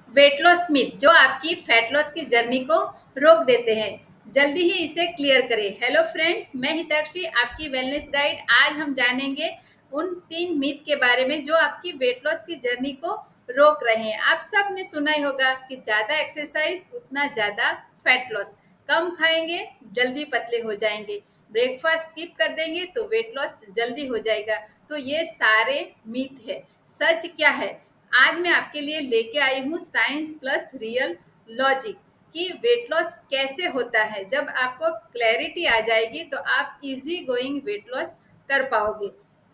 Weight loss myth जो आपकी fat loss की जर्नी को रोक देते हैं। जल्दी ही इसे क्लियर करें। हेलो फ्रेंड्स, मैं हिताक्षी, आपकी वेलनेस गाइड। आज हम जानेंगे उन 3 मिथ के बारे में जो आपकी वेट लॉस की जर्नी को रोक रहे हैं। आप सब ने सुना ही होगा कि ज़्यादा एक्सरसाइज उतना ज़्यादा फैट लॉस। कम खाएंगे जल्दी पतले हो जाएंगे, ब्रेकफास्ट स्किप कर देंगे तो वेट लॉस जल्दी हो जाएगा। तो ये सारे मिथ है। सच क्या है? आज मैं आपके लिए लेके आई हूँ साइंस प्लस रियल लॉजिक कि वेट लॉस कैसे होता है। जब आपको क्लैरिटी आ जाएगी तो आप इजी गोइंग वेट लॉस कर पाओगे।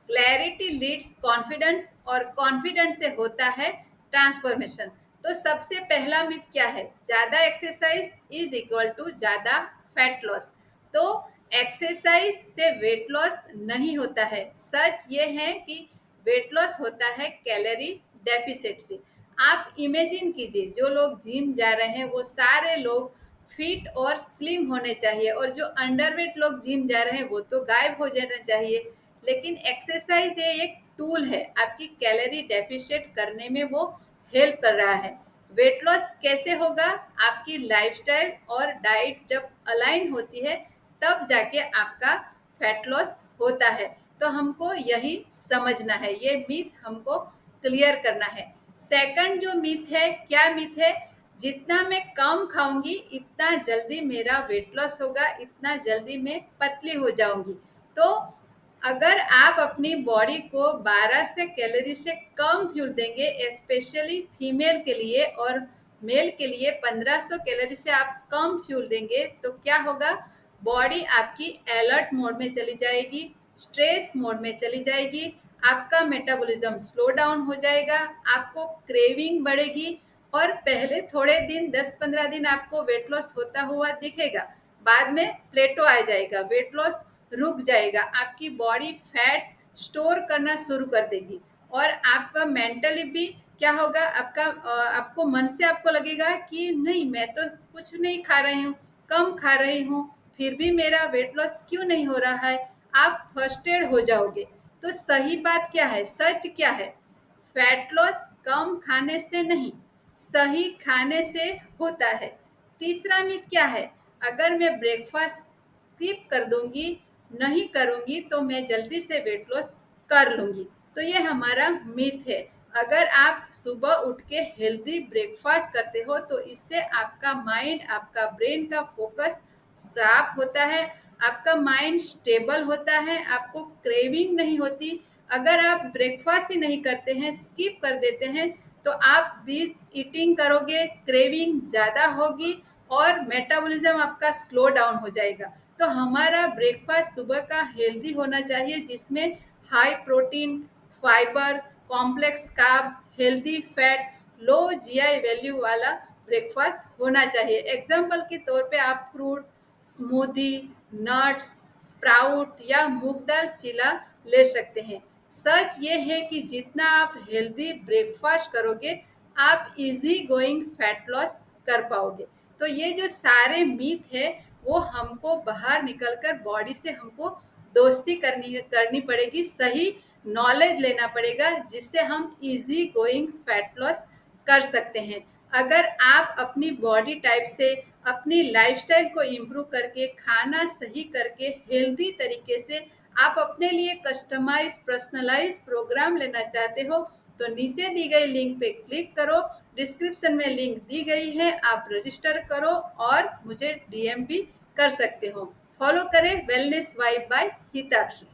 क्लैरिटी लीड्स कॉन्फिडेंस और कॉन्फिडेंस से होता है ट्रांसफॉर्मेशन। तो सबसे पहला मिथ क्या है? ज़्यादा एक्सरसाइज इज इक्वल टू ज़्यादा फैट लॉस। तो एक्सरसाइज से वेट लॉस नहीं होता है। सच ये है कि वेट लॉस होता है कैलोरी डेफिसिट से। आप इमेजिन कीजिए, जो लोग जिम जा रहे हैं वो सारे लोग फिट और स्लिम होने चाहिए, और जो अंडरवेट लोग जिम जा रहे हैं वो तो गायब हो जाना चाहिए। लेकिन एक्सरसाइज ये एक टूल है, आपकी कैलोरी डेफिशिएट करने में वो हेल्प कर रहा है। वेट लॉस कैसे होगा? आपकी लाइफस्टाइल और डाइट जब अलाइन होती है तब जाके आपका फैट लॉस होता है। तो हमको यही समझना है, ये मिथ हमको क्लियर करना है। सेकंड जो मिथ है, क्या मिथ है? जितना मैं कम खाऊंगी इतना जल्दी मेरा वेट लॉस होगा, इतना जल्दी मैं पतली हो जाऊंगी। तो अगर आप अपनी बॉडी को 1200 कैलोरी से कम फ्यूल देंगे, स्पेशली फीमेल के लिए, और मेल के लिए 1500 कैलोरी से आप कम फ्यूल देंगे, तो क्या होगा? बॉडी आपकी अलर्ट मोड में चली जाएगी, स्ट्रेस मोड में चली जाएगी, आपका मेटाबॉलिज्म स्लो डाउन हो जाएगा, आपको क्रेविंग बढ़ेगी, और पहले थोड़े दिन 10-15 दिन आपको वेट लॉस होता हुआ दिखेगा, बाद में प्लेटो आ जाएगा, वेट लॉस रुक जाएगा, आपकी बॉडी फैट स्टोर करना शुरू कर देगी। और आपका मेंटली भी क्या होगा? आपको मन से आपको लगेगा कि नहीं, मैं तो कुछ नहीं खा रही हूँ, कम खा रही हूँ, फिर भी मेरा वेट लॉस क्यों नहीं हो रहा है। आप फ्रस्ट्रेट हो जाओगे। तो सही बात क्या है, सच क्या है? फैट लॉस कम खाने से नहीं, सही खाने से होता है। तीसरा मिथ क्या है? अगर मैं ब्रेकफास्ट स्किप कर दूंगी, नहीं करूंगी, तो मैं जल्दी से वेट लॉस कर लूंगी। तो ये हमारा मिथ है। अगर आप सुबह उठ के हेल्दी ब्रेकफास्ट करते हो तो इससे आपका माइंड, आपका ब्रेन का फोकस साफ होता है, आपका माइंड स्टेबल होता है, आपको क्रेविंग नहीं होती। अगर आप ब्रेकफास्ट ही नहीं करते हैं, स्किप कर देते हैं, तो आप बीच ईटिंग करोगे, क्रेविंग ज़्यादा होगी, और मेटाबॉलिज्म आपका स्लो डाउन हो जाएगा। तो हमारा ब्रेकफास्ट सुबह का हेल्दी होना चाहिए, जिसमें high protein, fibre, complex carb, healthy fat, low GI value वाला ब्रेकफास्ट होना चाहिए। एग्जाम्पल के तौर पे आप फ्रूट, स्मूदी, नट्स, स्प्राउट या मूंग दाल चिला ले सकते हैं। सच ये है कि जितना आप हेल्दी ब्रेकफास्ट करोगे, आप इजी गोइंग फैट लॉस कर पाओगे। तो ये जो सारे मीथ है वो हमको बाहर निकलकर बॉडी से हमको दोस्ती करनी करनी पड़ेगी, सही नॉलेज लेना पड़ेगा, जिससे हम इजी गोइंग फैट लॉस कर सकते हैं। अगर आप अपनी बॉडी टाइप से, अपनी लाइफस्टाइल को इम्प्रूव करके, खाना सही करके, हेल्दी तरीके से आप अपने लिए कस्टमाइज पर्सनलाइज प्रोग्राम लेना चाहते हो, तो नीचे दी गई लिंक पे क्लिक करो। डिस्क्रिप्शन में लिंक दी गई है, आप रजिस्टर करो और मुझे डीएम भी कर सकते हो। फॉलो करें वेलनेस वाइब बाय हिताक्षी।